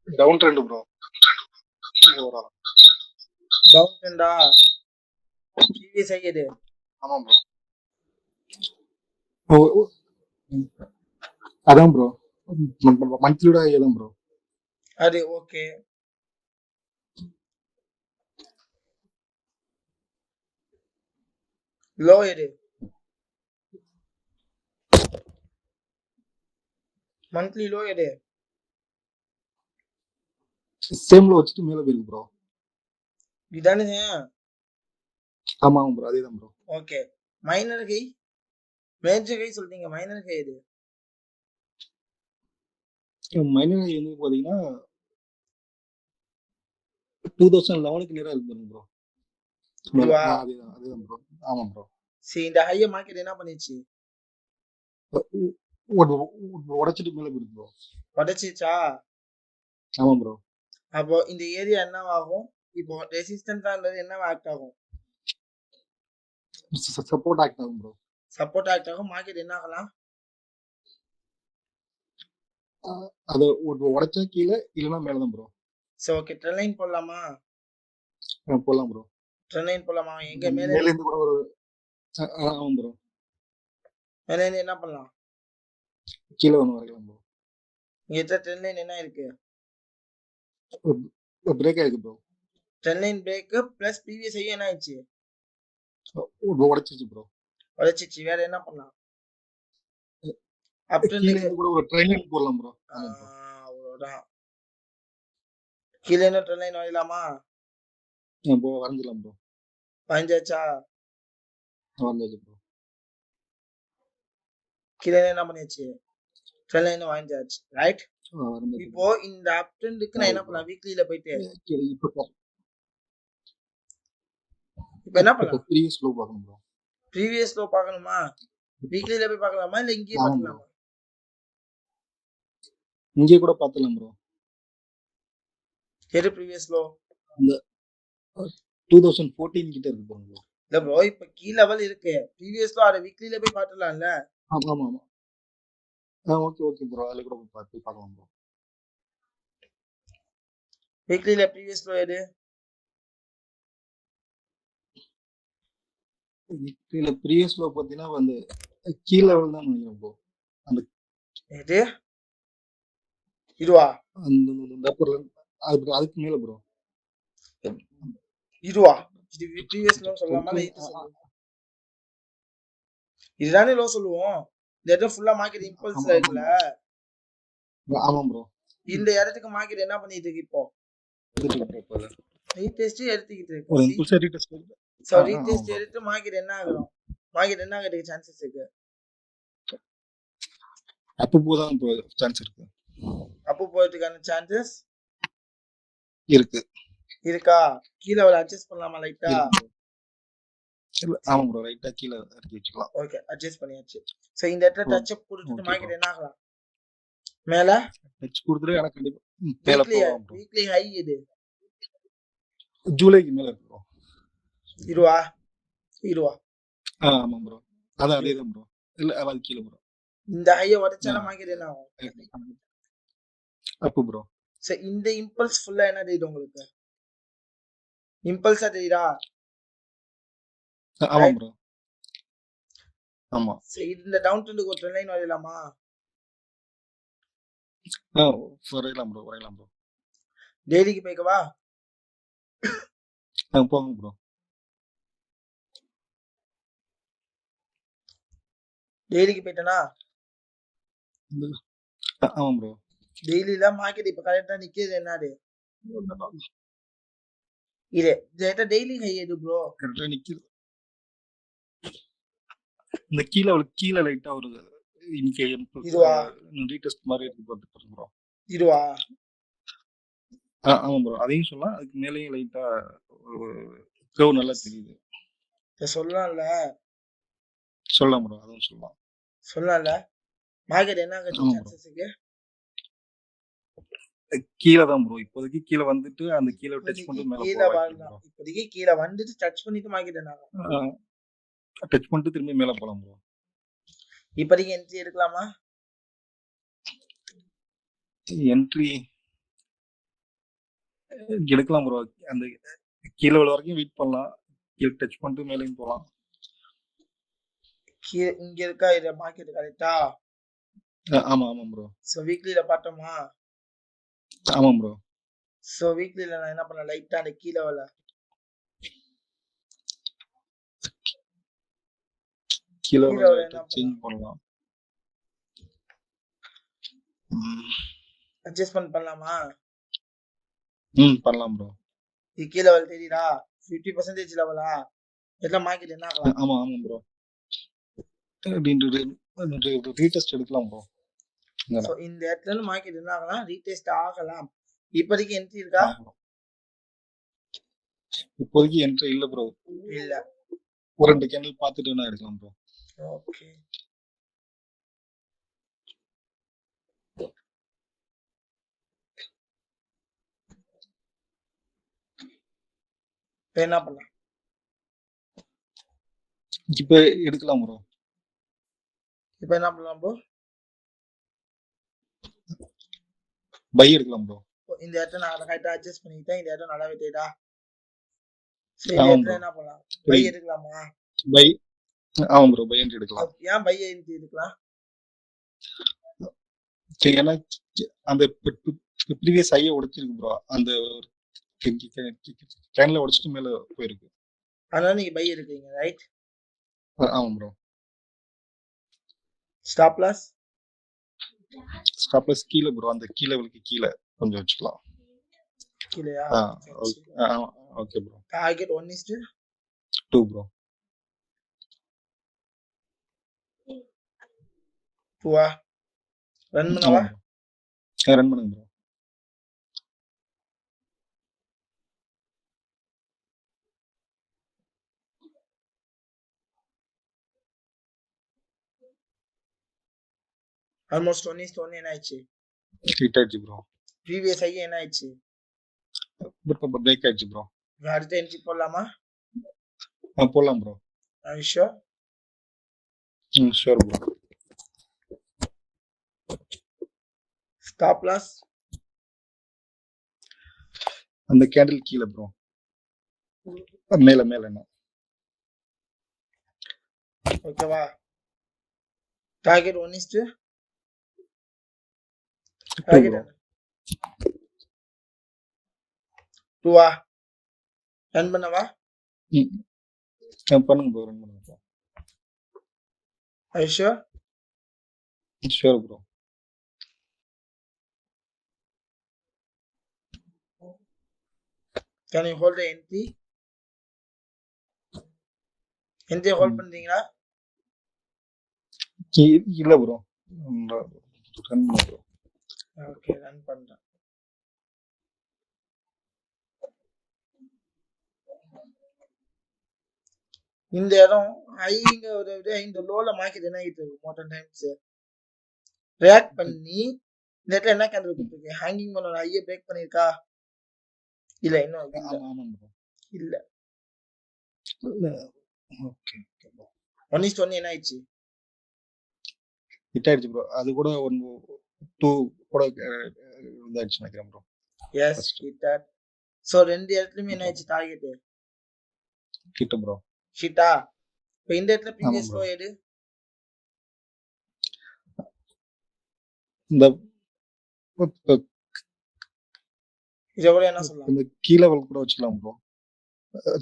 Down trend bro. ஓவரா. Down ட்ரெண்டா? Previous high எது? ஆமா ப்ரோ. அதான் ப்ரோ. மந்த்லியோட ஹை தான் ப்ரோ. அது ஓகே. லோ எது? மந்த்லி லோ எது? சேம்ல வச்சுட்டு மேல போயிருக்கு ப்ரோ. இதானுங்க. ஆமா ப்ரோ, அதேதான் bro. Okay. Minor high? Major high சொல்றீங்க, மைனர் ஹை எது? மைனர் ஹை வந்து பாத்தீங்கன்னா 2011க்கு நேரா இருக்கு ப்ரோ. இதுவா? அதேதான் ப்ரோ. ஆமா ப்ரோ. சரி, இந்த ஹைய மார்க்கெட் என்ன பண்ணிச்சு? உடைச்சிட்டு மேல போயிருக்கு ப்ரோ. உடைச்சிச்சா? ஆமா ப்ரோ. அப்போ இந்த ஏரியா என்னவாகும்? இப்போ ரெசிஸ்டன்ஸான்றது என்ன ஆக்ட் ஆகும்? சப்போர்ட் ஆக்ட் ஆகும் ப்ரோ. சப்போர்ட் ஆக்ட் ஆகும். மார்க்கெட் என்ன ஆகலாம்? அது உடைச்சா கீழே, இல்லைன்னா மேலதான் ப்ரோ. சரி, ஓகே. ட்ரெண்ட் லைன் போடலாமா? போடலாம் ப்ரோ. ட்ரெண்ட் லைன் போடலாமா? எங்க மேல மேல இருந்து கூட ஒரு ஆமா ப்ரோ. மேல இருந்து என்ன பண்ணலாம்? கீழே ஒன்று வரைக்கலாம் ப்ரோ. இங்க ட்ரெண்ட் லைன் என்ன இருக்கு? பிரேக் ஆயிருக்கு bro. Trend line break plus previous high என்ன ஆயிடுச்சு? உடைச்சிச்சு ப்ரோ. உடைச்சிச்சு. வேற என்ன பண்ணலாம்? அப் கீழே ட்ரெண்டுக்கு இருந்து கூட ஒரு ட்ரெயின் லைன் போடலாம் ப்ரோ. ஆமா ப்ரோ. அவ்வளவுதான். கீழே என்ன ட்ரெண்ட் லைன் வரையலாமா? வரைஞ்சிடலாம் ப்ரோ. வரைஞ்சாச்சா? வரைஞ்சாச்சு ப்ரோ. கீழே என்ன பண்ணியாச்சு? ட்ரெண்ட் லைன் வரைஞ்சாச்சு, ரைட்? இப்போ இந்த அப் ட்ரெண்டுக்கு நான் என்ன பண்ணலாம்? வீக்லில போயிட்டு இப்போ என்ன பண்ணலாம்? ப்ரீவியஸ் லோ பார்க்கணும் ப்ரோ. ப்ரீவியஸ் லோ பார்க்கணுமா? வீக்லில போய் பார்க்கலாமா இல்ல இங்கேயே பார்க்கலாமா? இங்கே கூட பார்த்துலாம் ப்ரோ. எது ப்ரீவியஸ் லோ? இந்த 2014 கிட்ட இருக்கு ப்ரோ. இல்ல ப்ரோ, இப்ப கீ லெவல் இருக்கு. ப்ரீவியஸ் லோ அத வீக்லில போய் பார்த்துடலாம்ல? ஆமா ஆமா ஆமா. ஓகே ஓகே ப்ரோ, அதுல கூட போய் பார்க்கலாம் ப்ரோ. வீக்லில ப்ரீவியஸ் லோ எது? வீக்லில ப்ரீவியஸ் லோ பார்த்தீங்கன்னா வந்து கீழ லெவல் தான் நினைக்கிறேன் ப்ரோ. அந்த எது? இதுவா? அதுக்கு மேல ப்ரோ. இதுவா? இது ப்ரீவியஸ் லோ சொல்லலாமா இல்ல இது சொல்லுவோம்? இதுதானே லோ சொல்லுவோம். இந்த இடத்துல ஃபுல்லா மார்க்கெட் இம்பல்ஸ்ல இருக்குல்ல? ஆமா ப்ரோ. இந்த இடத்துக்கு மார்க்கெட் என்ன பண்ணிட்டு இருக்கு இப்போ? ரீடெஸ்ட் எடுத்துக்கிட்டு இருக்கு. ஒரு இம்பல்ஸ் ரீடெஸ்ட். சோ ரீடெஸ்ட் எடுத்து மார்க்கெட் என்ன ஆகும்? மார்க்கெட் என்ன ஆகிறதுக்கு சான்சஸ் இருக்கு? அப்போ போதான் ப்ரோ சான்ஸ் இருக்கு. அப்போ போறதுக்கான சான்சஸ் இருக்கு. இருக்கா? கீழ ஒரு அட்ஜஸ்ட் பண்ணலாமா லைட்டா? ஆமா ப்ரோ, ரைட்டா கீழ இறக்கி வச்சுக்கலாம். ஓகே, அட்ஜஸ்ட் பண்ணியாச்சு. சோ இந்த இடத்துல டச் அப் கொடுத்துட்டு மார்க்கெட் என்ன ஆகலாம்? மேல டச் கொடுத்துட்டு எனக்கு கண்டிப்பா மேல போலாம் ப்ரோ. வீக்லி ஹை இது ஜூலைக்கு மேல இருக்கு ப்ரோ. இருவா? இருவா? ஆமா ப்ரோ. அதான் அதேதான் ப்ரோ. இல்ல அது கீழ ப்ரோ. இந்த ஹைய உடைச்சாலும் மார்க்கெட் என்ன ஆகும்? அப்பு ப்ரோ. சோ இந்த இம்பல்ஸ் ஃபுல்லா என்ன தெரியுது உங்களுக்கு? இம்பல்ஸா தெரியுதா? ஆமா ப்ரோ. ஆமா. சோ இந்த டவுன் ட்ரெண்டுக்கு ஒரு ட்ரெண்ட் லைன் வரையலாமா? வரையலாம் ப்ரோ, வரையலாம் ப்ரோ. டெய்லிக்கு போய்க்கவா? போங்க ப்ரோ. டெய்லிக்கு போயிட்டனா? ஆமா ப்ரோ. டெய்லில மார்க்கெட் இப்ப கரெக்டா நிக்குது என்னது? இது டெய்லி ஹை எது ப்ரோ? கரெக்டா நிக்குது. இந்த கீழ லைட்டா ஒரு இதுவா? ரீடெஸ்ட் மாதிரி இருக்கு ப்ரோ. இதுவா? ஆமா ப்ரோ, அதையும் சொல்லலாம். அதுக்கு மேலேயும் லைட்டா கர்வ் நல்லா தெரியுது. சொல்லலாம்ல? சொல்லலாம் ப்ரோ, அதுவும் சொல்லலாம். சொல்லலாம்ல? மார்க்கெட் என்ன ஆகுது சான்சஸ் இருக்கு? கீழே தான் ப்ரோ. இப்போதைக்கு கீழே வந்துட்டு அந்த கீழே டச் பண்ணிட்டு மேல கீழே வரலாம். இப்போதைக்கு கீழே வந்துட்டு டச் பண்ணிட்டு மார்க்கெட் என்ன ஆகும்? டச் பண்ணிட்டு திரும்பி மேல போலாம் ப்ரோ. இப்போதைக்கு என்ட்ரி எடுக்கலாமா? என்ட்ரி எடுக்கலாம் ப்ரோ. அந்த கீழ விழ வரைக்கும் வெயிட் பண்ணலாம். கீழ டச் பண்ணிட்டு மேலேயும் போலாம். இங்க இருக்கா இது மார்க்கெட் கரெக்டா? ஆமா ப்ரோ. சோ வீக்லில பார்த்தோமா? ஆமா ப்ரோ. சோ வீக்லில நான் என்ன பண்ணேன், லைட்டா அந்த கீழ விழ கீழ கீழ விழ விழ என்ன சேஞ்ச் பண்ணலாம். அட்ஜஸ்ட்மென்ட் பண்ணலாமா? பண்ணலாம் ப்ரோ. இது கீழ விழ தெரியுதா? 50% லெவலா? எல்லாம் மார்க்கெட் என்ன ஆகலாம்? ஆமா ப்ரோ. ரீடெஸ்ட் எடுக்கலாம் ப்ரோ. சோ இந்த இடத்துல இருந்து மார்க்கெட் என்ன ஆகலாம், ரீடெஸ்ட் ஆகலாம். இப்போதைக்கு என்ட்ரி இருக்கா? இப்போதைக்கு என்ட்ரி இல்ல ப்ரோ. இல்ல. ஒரு 2 கேண்டில் பார்த்துட்டு வேணா எடுக்கலாம் ப்ரோ. ஓகே. என்ன பண்ணலாம்? இப்ப எடுக்கலாம் ப்ரோ. இப்போ என்ன பண்ணலாம் ப்ரோ? பை எடுக்கலாம் ப்ரோ. இந்த இடத்துல நான் கரெக்டா அட்ஜஸ்ட் பண்ணிட்டேன். இந்த இடம் நல்லாவே தெரியுதா? சரி, இந்த இடத்துல என்ன பண்ணலாம்? பை எடுக்கலாமா? பை ஆமா ப்ரோ. பை என்ட்ரி எடுக்கலாம். ஏன் பை என்ட்ரி எடுக்கலாம்? ஏன்னா அந்த ப்ரீவியஸ் ஹையை உடைச்சிருக்கு ப்ரோ. அந்த கேன்ல உடைச்சிட்டு மேல போயிருக்கு. அதனால நீங்க பை எடுக்கிறீங்க, ரைட்? ஆமா bro. Stop loss? Stop loss கீழ ப்ரோ. அந்த கீழ லெவலுக்கு கீழ கொஞ்சம் வச்சுக்கலாம். கீழயா? Okay bro. Target 1:2 bro. 2 run பண்ணவா? ரன் பண்ணுங்க ப்ரோ. ஆல்மோஸ்ட் 1:1 என்ன ஆயிடுச்சு? ஹிட் ஆயிடுச்சு ப்ரோ. ப்ரீவியஸ் ஹை என்ன ஆயிடுச்சு? பிரேக் ஆயிடுச்சு ப்ரோ. அடுத்த என்ட்ரி போடலாமா? போடலாம் bro. Are you sure? Sure bro. Stop loss? அந்த கேண்டில் கீழ ப்ரோ. மேல என்ன? ஓகேவா? டார்கெட் 1:2 டார்கெட் 2 ரன் பண்ணவா? பண்ணுங்க ப்ரோ. ரன் பண்ணுங்க bro. Are you sure? Sure bro. Can you hold the entry? entry hold பண்றீங்களா? இல்ல ப்ரோ. ரன் பண்ணுங்க ப்ரோ. ஓகே, ரன் பண்றேன். இந்த இடம் ஹைங்க விட இந்த லோல மார்க்கெட் என்ன ஆயிட்டு இருக்கு? மோர் டைம்ஸ் ரியாக்ட் பண்ணி இந்த இடத்துல என்ன கேண்டில் கொடுத்துருக்கு? ஹேங்கிங் பண்ண ஹையை பிரேக் பண்ணிருக்கா? இல்ல, இன்னும் இல்ல. ஆமா ப்ரோ. இல்ல. ஓகே. 1:1 என்ன ஆயிடுச்சு? ஹிட் ஆயிடுச்சு ப்ரோ. அது கூட 2 கூட இதாயிடுச்சு நினைக்கிறேன் ப்ரோ. எஸ், ஹிட் ஆட். சோ ரெண்டு இடத்துலயுமே என்ன ஆயிடுச்சு? Target hit bro. ஹிட்டா? இப்போ இந்த இடத்துல ப்ரீவியஸ் லோ எடு. இந்த இத கூட என்ன சொல்லலாம்? இந்த கீழ லெவல் கூட வச்சுக்கலாம் ப்ரோ.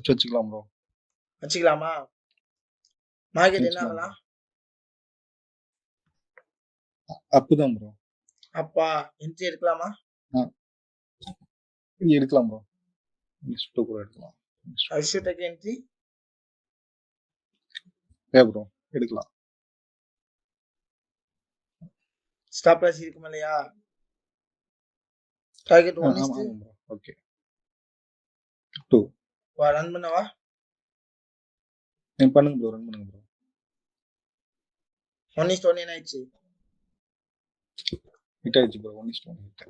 வச்சுக்கலாம் ப்ரோ. வச்சுக்கலாமா? மார்க்கெட் என்ன ஆகலாம்? அப்புதான் ப்ரோ. அப்பா என்ட்ரி எடுக்கலாமா? எடுக்கலாம் ப்ரோ. நெக்ஸ்ட் கூட எடுக்கலாம். ஐஷூட்டக்கு என்ட்ரி? ப்ரோ எடுக்கலாம். ஸ்டாப் லாஸ் இருக்குமா இல்லையா? டார்கெட் 1:2. ஓகே. 2 ரன் பண்ணவா? பண்ணுங்க ப்ரோ. ரன் பண்ணுங்க ப்ரோ. 1:1 என்ன ஆயிடுச்சு? ஹிட் ஆயிடுச்சு ப்ரோ. 1:1 ஹிட்.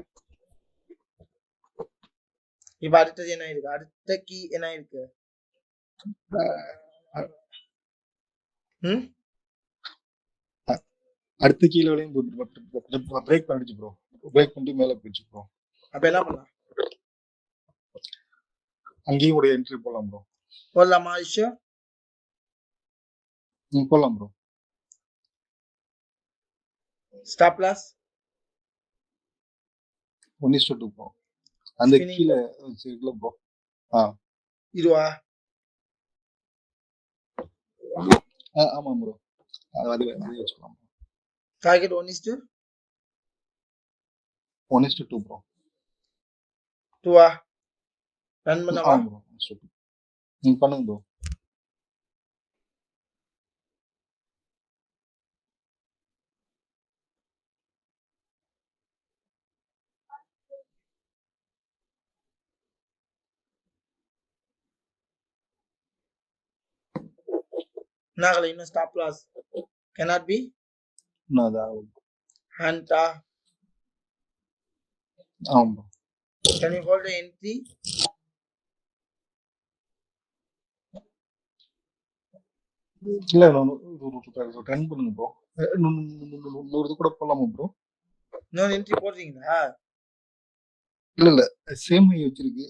இப்போ அடுத்தது என்ன இருக்கு? அடுத்த கீ என்ன இருக்கு? அடுத்த கீழ வரையும் பிரேக் பண்ணிடுச்சு ப்ரோ. பிரேக் பண்ணிட்டு மேல போயிடுச்சு ப்ரோ. அப்ப என்ன பண்ணலாம்? அங்கேயும் ஒரு என்ட்ரி போடலாம் ப்ரோ. போடலாமா? ஷூர்? போடலாம் ப்ரோ. Stop loss 1:2 bro. அந்த Spinning கீழே இருக்குல்ல ப்ரோ. இதுவா? ஆமா ப்ரோ. அது வச்சுக்கலாம். டார்கெட் 1:2? 1:2 ப்ரோ. 2வா? ரன் பண்ணவா? ஆமா ப்ரோ. 1:2. பண்ணுங்க ப்ரோ. என்னாகல இன்னும் ஸ்டாப் லாஸ் cannot be இன்னும் அது ஆகும். ஹண்டா. ஆமா bro. Can you hold the entry? இல்ல ரன் பண்ணுங்க ப்ரோ. 100 இது கூட போடலாமா ப்ரோ? இன்னொரு என்ட்ரி போடுறீங்களா? இல்ல சேம் ஹை வச்சிருக்கு.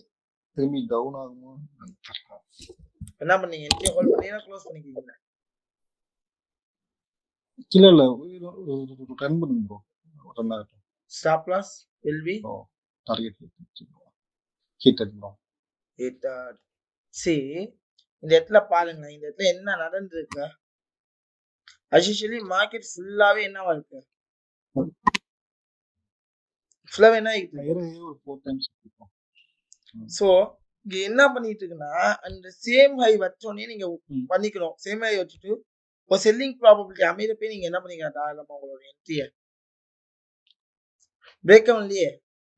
திரும்பி டவுன் ஆகுமா? என்ன பண்ணீங்க? என்ட்ரி ஹோல்ட் பண்ணீங்கன்னா க்ளோஸ் பண்ணிக்கிறீங்களா? இல்ல ரன் பண்ணுங்க ப்ரோ. ரன் ஆகட்டும். Stop loss will be target hitted bro. Hitted. See, இந்த இடத்துல பாருங்க, இந்த இடத்துல என்ன நடந்திருக்கு? அசிஷியலி மார்க்கெட் ஃபுல்லாவே என்னவா இருக்கு? ஃபுல்லாவே என்ன ஆயிட்டு? ஒரு 4 டைம்ஸ் இருக்கும். சோ இங்க என்ன பண்ணிட்டு இருக்குன்னா, அந்த சேம் ஹை வச்சோடனே நீங்க பண்ணிக்கணும். சேம் ஹை வச்சுட்டு ஒரு செல்லிங் ப்ராபபிலிட்டி அமையறப்ப நீங்க என்ன பண்ணிக்கலாம்? தாராளமா உங்களோட என்ட்ரிய பிரேக் ஆகலையே,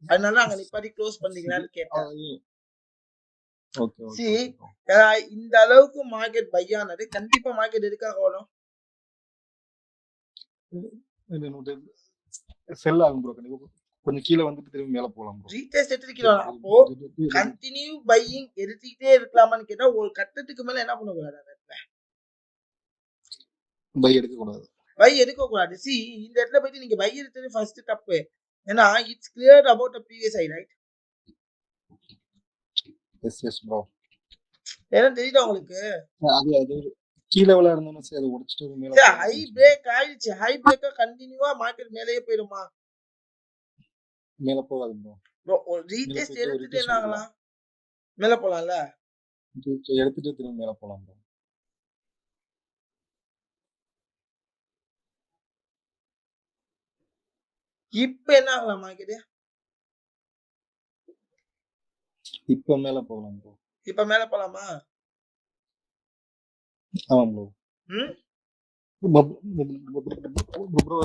அதனால அங்க நிப்பாட்டி க்ளோஸ் பண்ணீங்களான்னு கேட்டேன். ஓகே. இந்த அளவுக்கு மார்க்கெட் பை ஆனது கண்டிப்பா மார்க்கெட் எதுக்காக வரும்? செல் ஆகும் ப்ரோ. கண்டிப்பா கொஞ்சம் கீழே வந்துட்டு திரும்பி மேல போலாம் ப்ரோ. ரீடெஸ்ட் எடுத்துக்கலாம். அப்போ கண்டினியூ பையிங் எடுத்துக்கிட்டே இருக்கலாமான்னு கேட்டா ஒரு கட்டத்துக்கு மேல என்ன பண்ணக்கூடாது? அந்த இடத்துல பை எடுக்க கூடாது. பை எடுக்க கூடாது. சி, இந்த இடத்துல போயிட்டு நீங்க பை எடுத்தது ஃபர்ஸ்ட் தப்பு. ஏன்னா it's clear about the previous high, right? Yes bro. ஏன்னா தெரியுதா உங்களுக்கு? அது கீழ விளையாடுறதுன்னு சரி, அதை உடைச்சிட்டு மேல ஹை பிரேக் ஆயிடுச்சு. ஹை பிரேக்கா கண்டினியூவா மார்க்கெட் மேலேயே போயிடுமா? மேல போகாது ப்ரோ. ப்ரோ ஒரு ரீடெஸ்ட் எடுத்துட்டு என்ன ஆகலாம்? மேல போலாம்ல. எடுத்துட்டு திரும்பி மேல போலாம் ப்ரோ. இப்ப என்ன ஆகலாம் மார்க்கெட்? இப்ப மேல போகலாம் ப்ரோ. இப்ப மேல போலாமா? ஆமா ப்ரோ. ப்ரோ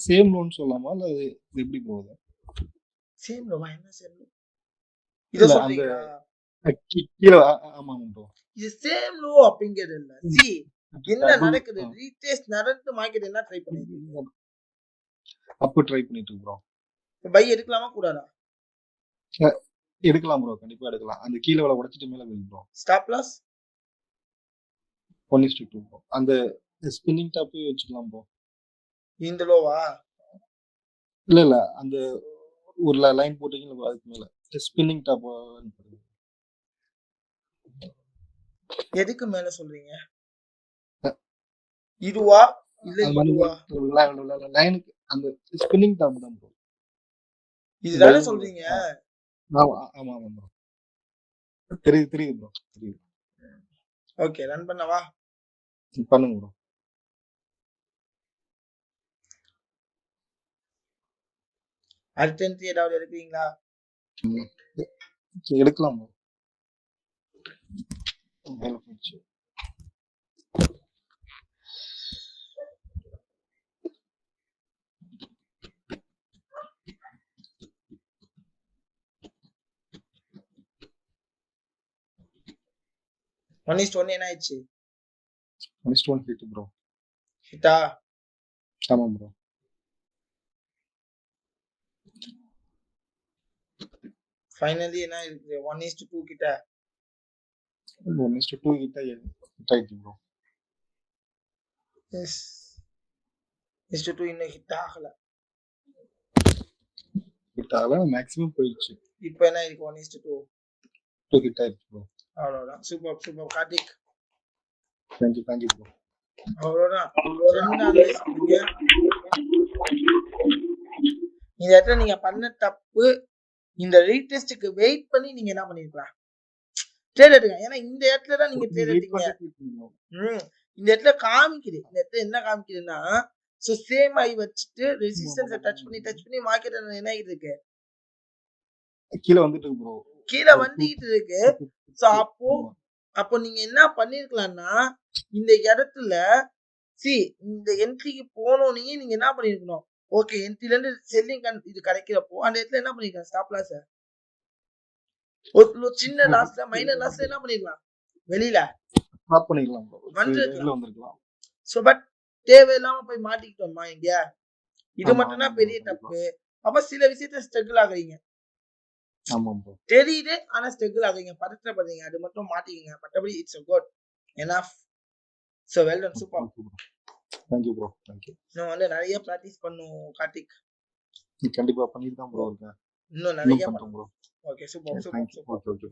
சேம் லோன் சொல்லலாமா இல்ல அது எப்படி ப்ரோ? சேம் லோவா? என்ன சேம் லோ? இத சொல்றீங்களா? கீழ ஆமா ப்ரோ. இது சேம் லோ அப்படிங்கிறது இல்ல. சி, என்ன நடக்குது? ரீடெஸ்ட் நடந்து மார்க்கெட் என்ன ட்ரை பண்ணிட்டு இருக்கு? அப்ப ட்ரை பண்ணிட்டு இருக்கு ப்ரோ. பை எடுக்கலாமா கூடாதா? எடுக்கலாம் ப்ரோ. கண்டிப்பா எடுக்கலாம். அந்த கீழ வல உடைச்சிட்டு மேல போய் ப்ரோ. Stop loss 1:2 bro. அந்த ஸ்பின்னிங் டாப் வச்சுக்கலாம் ப்ரோ. இந்த லோவா? இல்ல அந்த ஒரு லைன் போட்டீங்கல அதுக்கு மேல ஸ்பின்னிங் டாப். எதுக்கு மேல சொல்றீங்க? இதுவா இல்ல இதுவா? லைனுக்கு அந்த ஸ்பின்னிங் டாப் தான் ப்ரோ. இதுதானே சொல்றீங்க? ஆமா ப்ரோ. தெரியுது ப்ரோ. தெரியுது. ஓகே, ரன் பண்ணவா? பண்ணுங்க ப்ரோ. அடுத்த என்ட்ரி ஏதாவது எடுக்கிறீங்களா? எடுக்கலாம் ப்ரோ. மேல போச்சு. ஒன் என்ன ஆயிடுச்சு? 1:1 ஹிட் ப்ரோ. ஹிட்டா? ஆமா ப்ரோ. ஃபைனலி என்ன இருக்கு? 1:2 கிட்ட 1:2 கிட்ட ஹிட் ஆயிடுச்சு ப்ரோ. எஸ். 1:2 இன்னும் ஹிட் ஆகல. ஹிட் ஆகல, மேக்ஸிமம் போயிடுச்சு. இப்போ என்ன இருக்கு? 1:2 2 கிட்ட ஆயிடுச்சு ப்ரோ. அவ்வளவுதான். சூப்பர் கார்த்திக். Thank you bro. அவ்வளவுதான். ட்ரெண்ட் அனலைஸ் பண்ணுங்க. இந்த இடத்துல நீங்க பண்ண தப்பு, இந்த ரீடெஸ்ட்டுக்கு வெயிட் பண்ணி நீங்க என்ன பண்ணிருக்கலாம், ட்ரேட் எடுங்க. ஏன்னா இந்த இடத்துல தான் நீங்க ட்ரேட் எடுத்தீங்க. இந்த இடத்துல காமிக்குது. இந்த இடத்துல என்ன காமிக்குதுன்னா, சோ சேம் ஆகி வச்சுட்டு ரெசிஸ்டன்ஸை டச் பண்ணி மார்க்கெட் என்ன ஆகிட்டு இருக்கு, கீழே வந்துட்டு ப்ரோ. கீழே வந்துட்டு இருக்கு. சோ அப்போ நீங்க என்ன பண்ணிருக்கலாம்னா, இந்த இடத்துல இந்த என்ட்ரிக்கு போனோனே நீங்க என்ன பண்ணிருக்கணும், ஓகே என்ட்ரில இருந்து செல்லிங் இது கிடைக்கிறப்போ அந்த இடத்துல என்ன பண்ணிருக்கலாம், ஸ்டாப் லாஸ் ஒரு சின்ன லாஸ்ல மைனர் லாஸ்ல என்ன பண்ணிருக்கலாம், வெளியில ஸ்டாப் பண்ணிக்கலாம் ப்ரோ. வந்திருக்கலாம். சோ பட் தேவையில்லாம போய் மாட்டிக்கிட்டோமா இங்க, இது மட்டும் தான் பெரிய தப்பு. அப்ப சில விஷயத்த ஸ்ட்ரகிள் ஆகுறீங்க. ஆமா ப்ரோ. தெரியுது, ஆனா ஸ்ட்ரகிள் ஆகுறீங்க, பதற்றப்படுறீங்க, அது மட்டும் மாட்டிக்கங்க. மற்றபடி it's good enough. So well done, super. Thank you bro. Thank you. நான் வந்து நிறைய பிராக்டிஸ் பண்ணும் கார்த்திக். கண்டிப்பா பண்ணிட்டு தான் ப்ரோ இருக்கேன். இன்னும் நிறைய பண்றோம் ப்ரோ. Okay super. ஓகே.